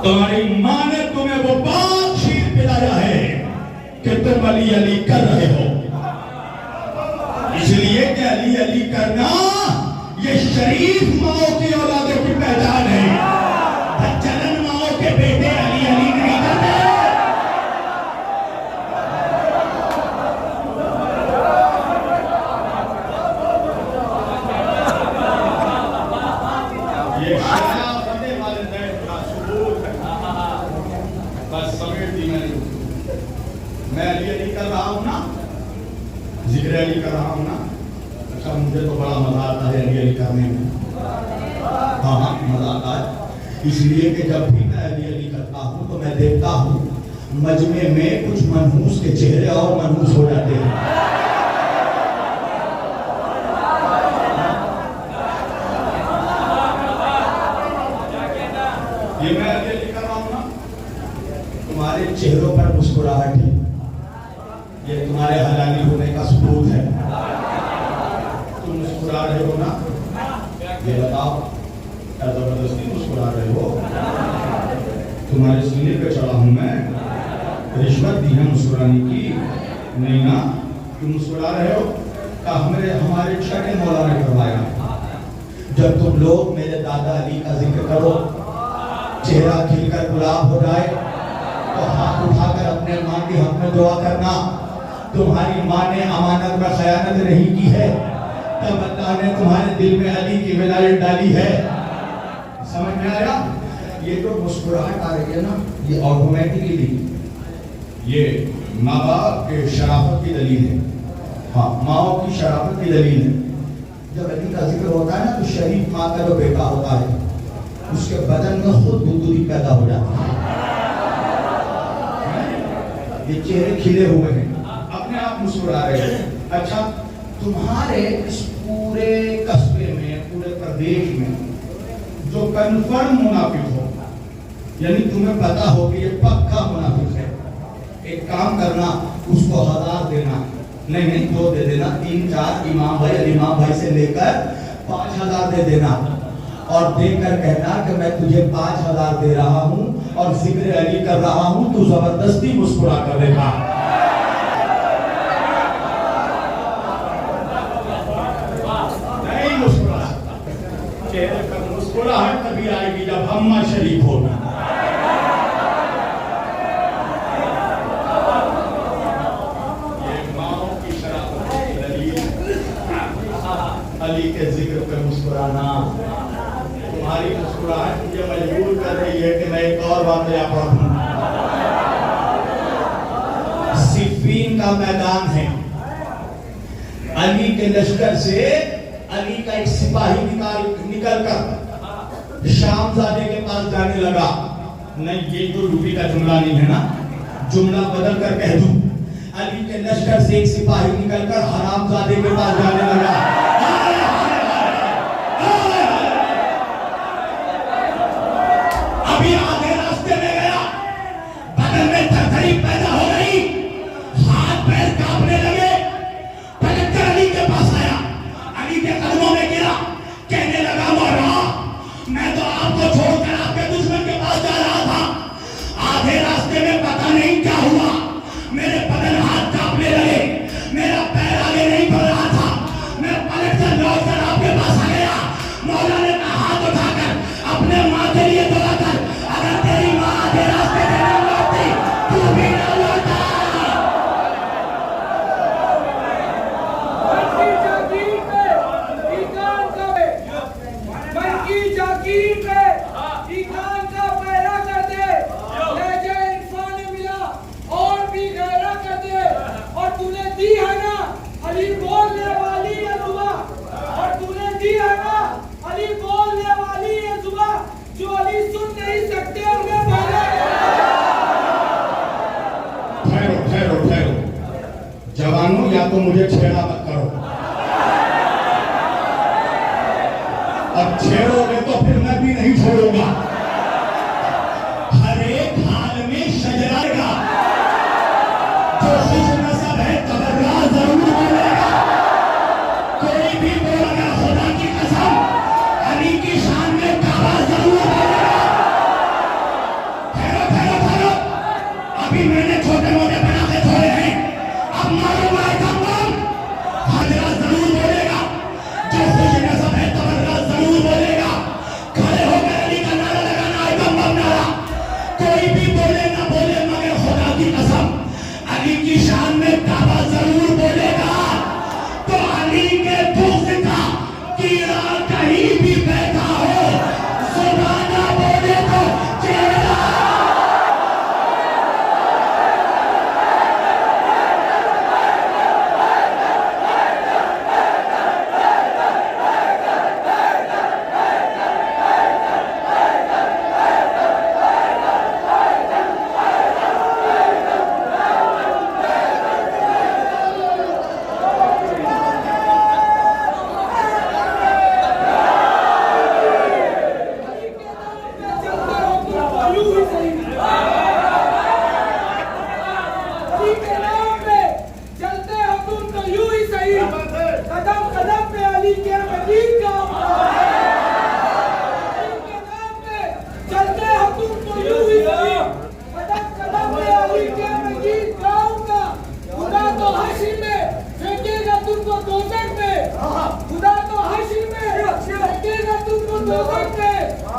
A: तुम्हारी मां ने तुम्हें वो बात शीर पिलाया है कि तुम अली अली कर रहे हो, इसलिए कि अली अली करना ये शरीफ माओ की औलादों की पहचान है। बच्चन माओ के बेटे अली अली नहीं करते। मैं अली अली कर रहा हूं ना, जिक्र अली कर रहा हूं ना। अच्छा, मुझे तो बड़ा मजा आता है अली अली करने में। हाँ हाँ, मजा आता है, इसलिए कि जब भी मैं अली अली करता हूं तो मैं देखता हूं मजमे में कुछ मनहूस के चेहरे और मनहूस हो जाते हैं। ये मैं अली अली कर रहा हूं ना, तुम्हारे चेहरों पर मुस्कुराहट है, ये तुम्हारे हलाली होने का सबूत है। तुम मुस्कुरा रहे हो ना, ये बताओ क्या जबरदस्ती मुस्कुरा रहे हो? तुम्हारे सीने पे चढ़ा हूं मैं, रिश्वत दी है मुस्कुराने की? नहीं ना, तुम मुस्कुरा रहे हो क्या? हमारे इच्छा के मौला ने करवाया। जब तुम लोग मेरे दादा अली का जिक्र करो, चेहरा खिलकर गुलाब हो जाए तो हाथ उठाकर अपने मां के हक में दुआ करना। तुम्हारी मां ने अमानत में खयानत नहीं की है, तब अल्लाह ने तुम्हारे दिल में अली की विलायत डाली है। समझ में आया? ये जो मुस्कुराहट आ रही है ना, ये ऑटोमेटिकली ये माँ बाप के शराफत की दलील है। हाँ, माओ की शराफत की दलील है। जब अली का जिक्र होता है ना, तो शरीफ माँ का जो बेटा होता है उसके बदन में खुद गुदगुदी पैदा हो जाती है। ये चेहरे खिले हुए हैं, अपने आप मुस्कुरा रहे हैं। अच्छा, तुम्हारे इस पूरे कस्बे में, पूरे प्रदेश में जो कन्फर्म मुनाफिक हो, यानी तुम्हें पता हो कि ये पक्का मुनाफिक है, एक काम करना, उसको 1000 देना, नहीं 2 दे देना, 3 4 इमाम भाई अली इमाम भाई से लेकर 5000 दे देना। और देकर कहना कि मैं तुझे 5,000 दे रहा हूं और जिक्र अली कर रहा हूं, तू जबरदस्ती मुस्कुरा कर देखा। नहीं मुस्कुरा सकता, चेहरे पर मुस्कुराहट तभी आएगी जब अम्मा शरीफ होगा। अली के जिक्र पे मुस्कुराना, तुम्हारी मुस्कुराहट मुझे मजबूर कर रही है कि मैं एक और बात यहाँ पढ़ूं। सिफ़ीन का मैदान है, अली के लश्कर से अली का एक सिपाही निकल कर शामजादे के पास जाने लगा। नहीं, ये तो रूबी का जुमला नहीं है ना, जुमला बदल कर कह दूं। अली के लश्कर से एक सिपाही निकलकर हरामजादे के पास जाने लगा। अभी आधे रास्ते में गया, बदन में थरथरी पैदा हो गई, हाथ पैर कांपने लगे, पलटकर अली के पास आया, अली के कदमों में गिरा, कहने लगा मौला, मैं तो आपको छोड़कर आपके दुश्मन के पास जा रहा था, आधे रास्ते में पता नहीं क्या हुआ, मेरे बदन हाथ कांपने लगे, मेरा पैर आगे नहीं बढ़ रहा था, मैं पलटकर लौटकर आपके पास आ गया। मौला ने कहा हाथ उठाकर अपने माँ के लिए दुआ कर, अगर तेरी माँ आधे रास्ते में न लौटती तू भी न लौटा। जवानों, या तो मुझे छेड़ा मत करो, अब छेड़ोगे तो फिर मैं भी नहीं छोड़ूंगा। हर एक हाल में शजराएगा, जो खुश नसब है तबर्रा जरूर बोलेगा। कोई भी बोलेगा खुदा की कसम, अली की शान में काबा जरूर बोलेगा। ठहरो ठहरो ठहरो, अभी मैंने छोटे मोटे बना के छोड़े हैं, अब मालूम है तमाम हाजरा जरूर बोलेगा, जो खुश नसब है तबर्रा जरूर बोलेगा। खड़े होकर अली का नारा लगाना है, बम बम नारा। कोई भी बोले ना बोले मगर खुदा की कसम, अली की शान में काबा जरूर बोलेगा। तो अली के बुग़्ज़ का कीड़ा कहीं भी बैठा हो, ज़ुबान ना बोले तो चेहरा।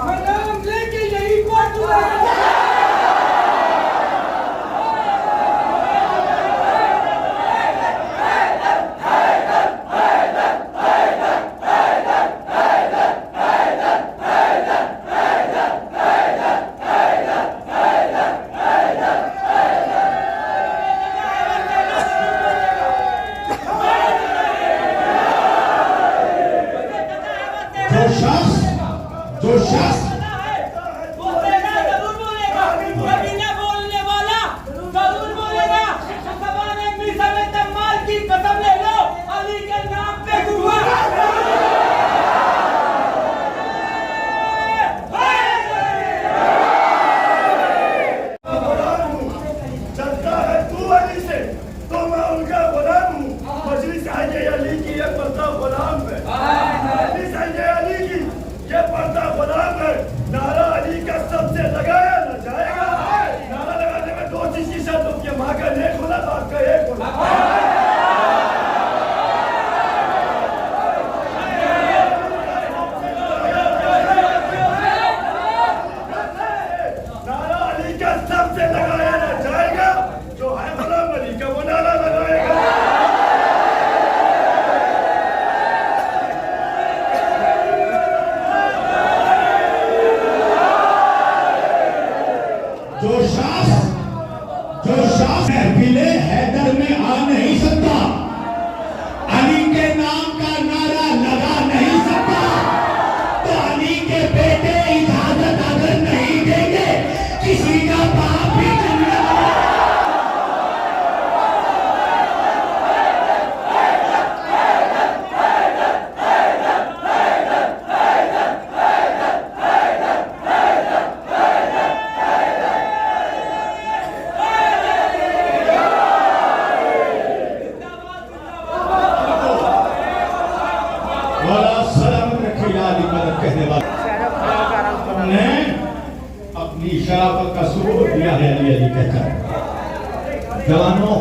B: मैं नाम लेके यही को
A: जो शख्स महफिले हैदर में आ नहीं सकता, अली के नाम का नारा लगा नहीं सकता, तो अली के बेटे इजाजत अगर नहीं देंगे किसी का बाप भी नहीं। कहने वाले अपनी शराफत का सबूत दिया है। अली कहता है जवानों,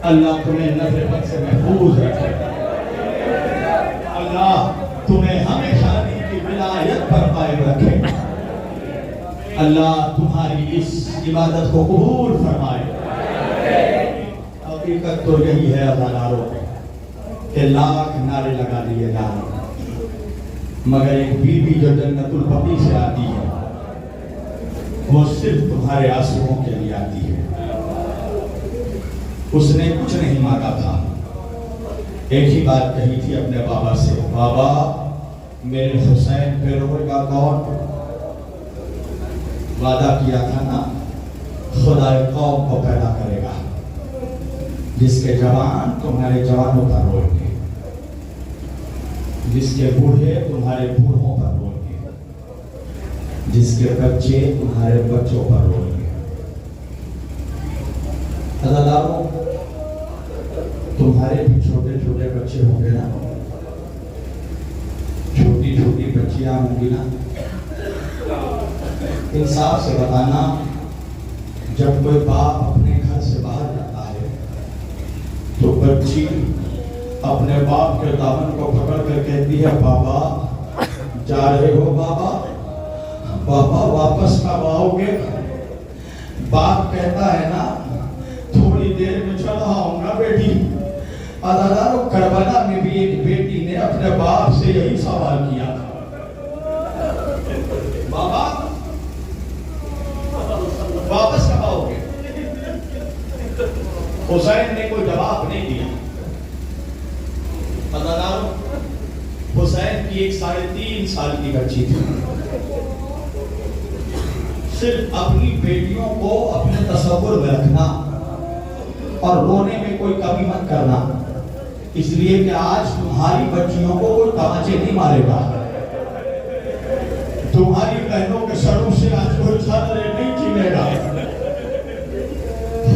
A: अल्लाह तुम्हें नजर से महफूज रखे, अल्लाह तुम्हें हमेशा की विलायत पर कायम रखे, अल्लाह तुम्हारी इस इबादत को कबूल फरमाए। हकीकत तो यही है अदालारों के लाख नारे लगा दिए जा रहे, मगर एक बीबी जो जन्नतुल बकी से आती है वो सिर्फ तुम्हारे आंसुओं के लिए आती है। उसने कुछ नहीं मांगा था, एक ही बात कही थी अपने बाबा से, बाबा मेरे हुसैन पे रोएगा कौन? वादा किया था ना, खुदा कौम को पैदा करेगा जिसके जवान तुम्हारे जवानों पर रोएंगे, जिसके बूढ़े तुम्हारे बूढ़ों पर रोएंगे, जिसके बच्चे तुम्हारे बच्चों पर रोएंगे। अदादारों, तुम्हारे भी छोटे छोटे बच्चे होंगे ना, छोटी छोटी बच्चियां होंगी ना। इंसाफ से बताना, जब कोई बाप अपने घर से बाहर जाता है तो बच्ची अपने बाप के दामन को पकड़ कर कहती है, बाबा जा रहे हो? बाबा बाबा वापस कब आओगे? बाप कहता है ना, थोड़ी देर में चला आऊंगा बेटी। अदादारों, करबला में भी एक बेटी ने अपने बाप से यही सवाल किया, बाबा वापस कब आओगे? हुसैन ने कोई जवाब नहीं दिया। हुसैन की एक 3.5 साल की बच्ची थी। सिर्फ अपनी बेटियों को अपने तसव्वुर में रखना और रोने में कोई कमी मत करना, इसलिए कि आज तुम्हारी बच्चियों को कोई तमाचे नहीं मारेगा, तुम्हारी बहनों के सरों से आज कोई छात्र नहीं छीनेगा।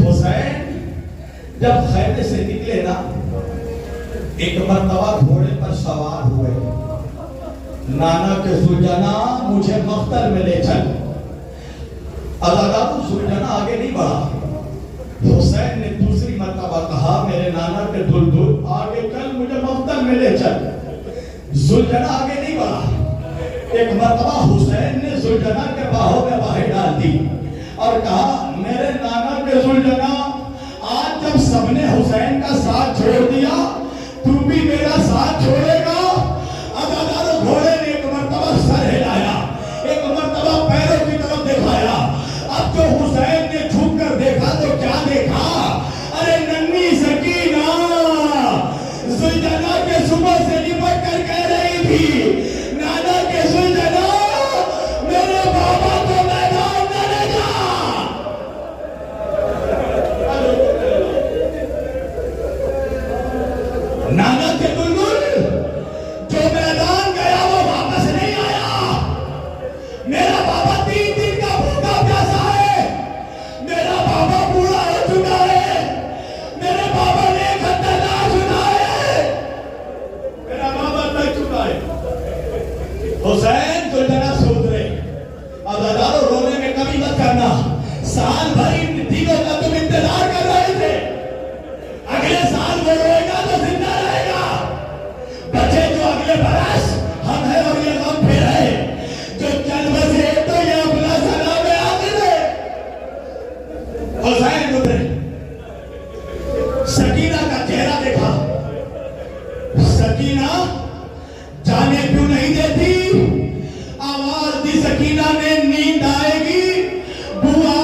A: हुसैन जब खैमे से निकले ना, एक मर्तबा घोड़े पर सवार हुए, नाना के सुलझना मुझे मख्तर में ले चल। अदादारू सुलझना आगे नहीं बढ़ा। हुसैन ने दूसरी मर्तबा कहा, मेरे नाना के दुलदुल आगे चल, मुझे मख्तर में ले चल। सुलझना आगे नहीं बढ़ा। एक मर्तबा हुसैन ने सुलझना के बाहों में बाहें डाल दी और कहा, मेरे नाना के सुलझना, आज जब सबने हुसैन का साथ छोड़ दिया, तू भी मेरा साथ छोड़ेगा? अदादारों, घोड़े ने एक मर्तबा सर हिलाया, एक मर्तबा पैरों की तरफ दिखाया। अब जो हुसैन ने झुक कर देखा तो क्या देखा? अरे नन्ही सकीना सुलझना के सुबह से लिपट कर कह रही थी, नाना के सुलझना, मेरे बाबा को मैदान न ले जा। नाना के बुलबुल जो मैदान गया वो वापस नहीं आया। मेरा बाबा 3 दिन का भूखा प्यासा है, मेरा बाबा बूढ़ा हो चुका है, मेरे बाबा ने खतरनाक सुना है, मेरा बाबा तक चुका है। हुसैन सुलझना सोच रहे, अदादारों, रोने में कमी मत करना। साल भर इन दिनों का तुम इंतजार कर रहे थे, अगले साल वो रोएगा तो जिंदा रहेगा। बचे जो अगले बरस, हम है और ये गम फिर है, जो चल बसे तो ये अपना सलाम आगे दे। हुसैन उतरे, सकीना का चेहरा देखा। सकीना जाने क्यों नहीं देती? आवाज दी सकीना ने, नींद आएगी, बुआ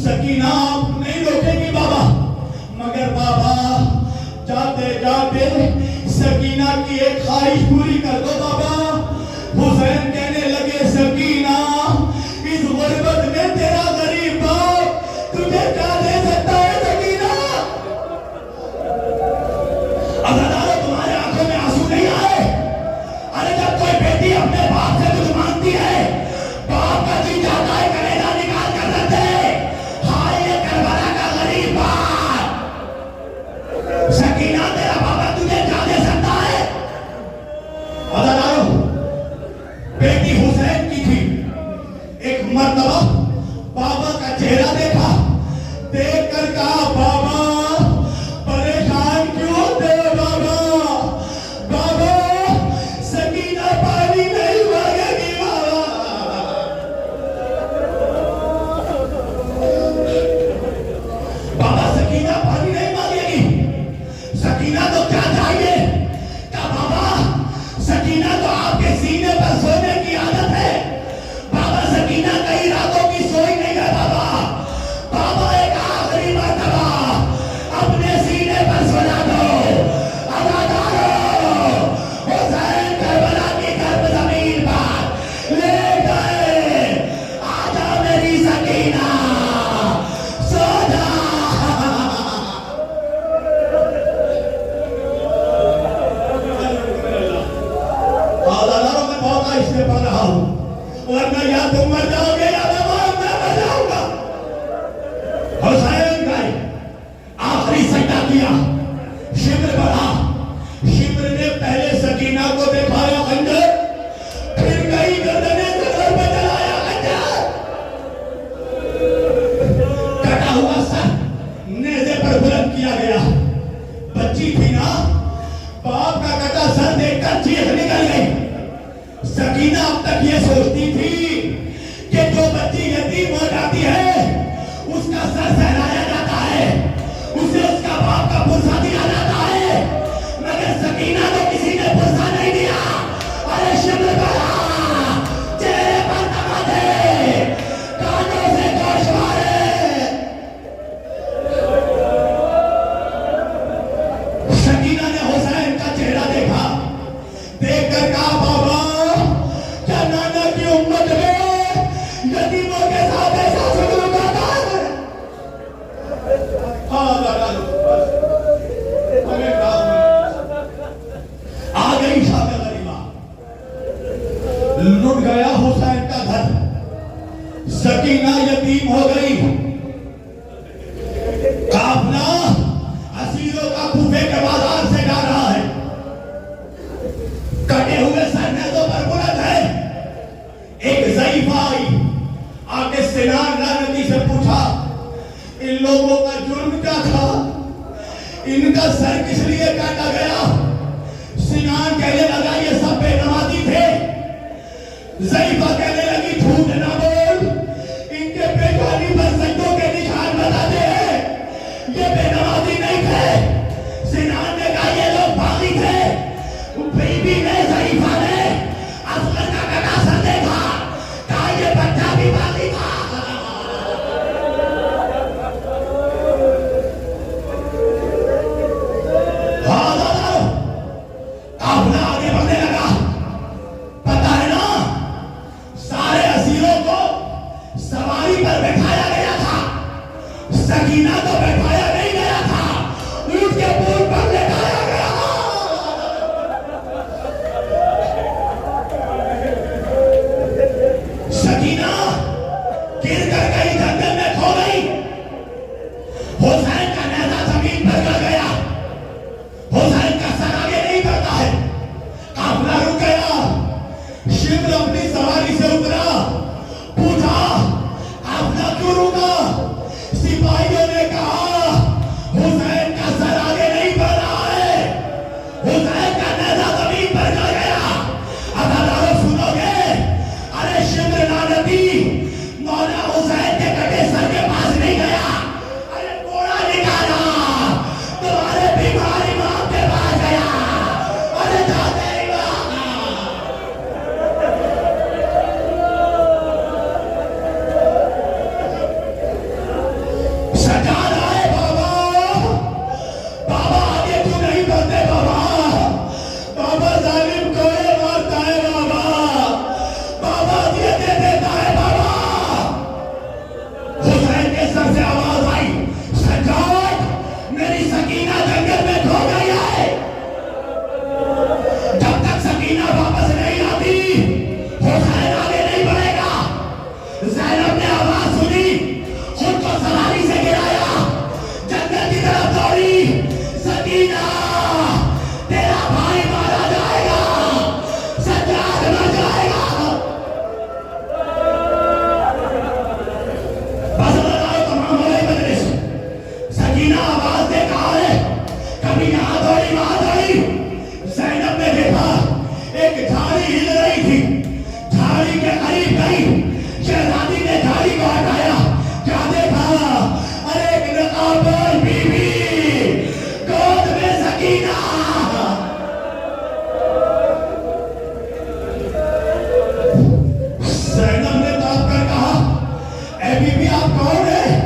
A: सकीना आप नहीं रोकेगी बाबा, मगर बाबा जाते जाते सकीना की एक ख्वाहिश पूरी कर दो बाबा। हुसैन कहने लगे सकीना इस गुर्बत में तेरा गरीब बाप तुझे क्या दे सकता है सकीना? अदादारो तुम्हारे आंखों में आंसू नहीं आए? अरे जब कोई बेटी अपने बाप से कुछ मांगती है, बाप का जी जाता है कलेजा निकाल कर रखते, हाय ये करबला का गरीब बाप। सकीना तेरा बाबा तुझे क्या दे सकता है? अदादारो बेटी हुसैन की थी। एक मर्तबा बाबा का चेहरा देखा, देख कर कहा बाबा परेशान क्यों होते हो बाबा? बाबा सकीना पानी नहीं मांगेगी बाबा। बाबा सकीना पानी नहीं मांगेगी। सकीना तो क्या चाहिए? क्या बाबा सकीना तो आपके सीने पर सोने की आदत है। बाबा सकीना कई रातों की सोई नहीं है बाबा। बाबा एक आखिरी मर्तबा अपने सीने पर सुला दो। अदादारो हुसैन करबला की गर्म जमीन पर ले गए। आजा मेरी सकीना सो जा। अदादारो मैं बहुत आहिस्ते पढ़ रहा हूं, वरना या तुम मर जाओगे या मैं मर जाऊंगा। हुसैन गए, आखिरी सजदा किया, शिब्र बढ़ा। शिब्र ने पहले सकीना को दिखाया खंजर, फिर कई गर्दने सर पे चलाया खंजर। कटा हुआ सर नेज़े पर बुलंद किया गया। बच्ची थी ना, बाप का कटा सर देखकर चीख निकल गई। सकीना अब तक ये सोचती थी कि जो बच्ची यतीम हो जाती है उसका सर सहलाया जाता है, उसे उसका बाप का पुरसा दिया जाता है, मगर सकीना को किसी ने पुरसा नहीं दिया। अरे शिब्र बढ़ा, चेहरे पर तमाचे, कानों से गोश मारे। सकीना ने हुसैन का चेहरा देखा, देखकर कहा बाबा क्या नाना की उम्मत में यतीमों के साथ ऐसा सलूक होता है? हाँ दादा हमें आ गई शादी गरीबा, लुट गया हुसैन का घर, सकीना यतीम हो गई। काफिला असीरों का कूफे के बाजार से जा रहा है। कटे हुए सरनेज़ों पर बुलंद है। एक ज़ईफ़ा आई, आके सिनान लानती से पूछा इन लोगों का जुर्म क्या था? इनका सर किस लिए काटा गया? सिनान कहने लगा ये सब बेनमाजी थे। ज़ईफ़ा कहने लगी झूठ ना बोल, इनके पेशानी पर सजदों के निशान बताते हैं, ये बेनमाजी नहीं थे। सिनान ने कहा ये लोग बागी थे। बीबी ने ज़ईफ़ा ने असगर का कटा सर देखा, कहा ये बच्चा भी बागी था। हाँ दादा, काफिला आगे बढ़ने लगा। पता है ना, सारे असीरों को सवारी पर बैठाया गया था, सकीना को बैठाया नहीं गया था, ऊंट के पूंछ पर लेटाया गया। सकीना गिर कर गई, जंगल में खो गई। हुसैन का नेज़ा जमीन पर गिर गया। हुसैन का सर आगे नहीं बढ़ता है। काफिला रुक गया। शिब्र अपनी सवारी से उतरा, पूछा काफिला क्यों रुका? सिपाहियों ने कहा हुसैन का सर आगे नहीं बढ़ रहा है, हुसैन का नेज़ा जमीन पर गिर गया। अदादारो सुनोगे? अरे शिब्र लानती मौला हुसैन आप कौन है?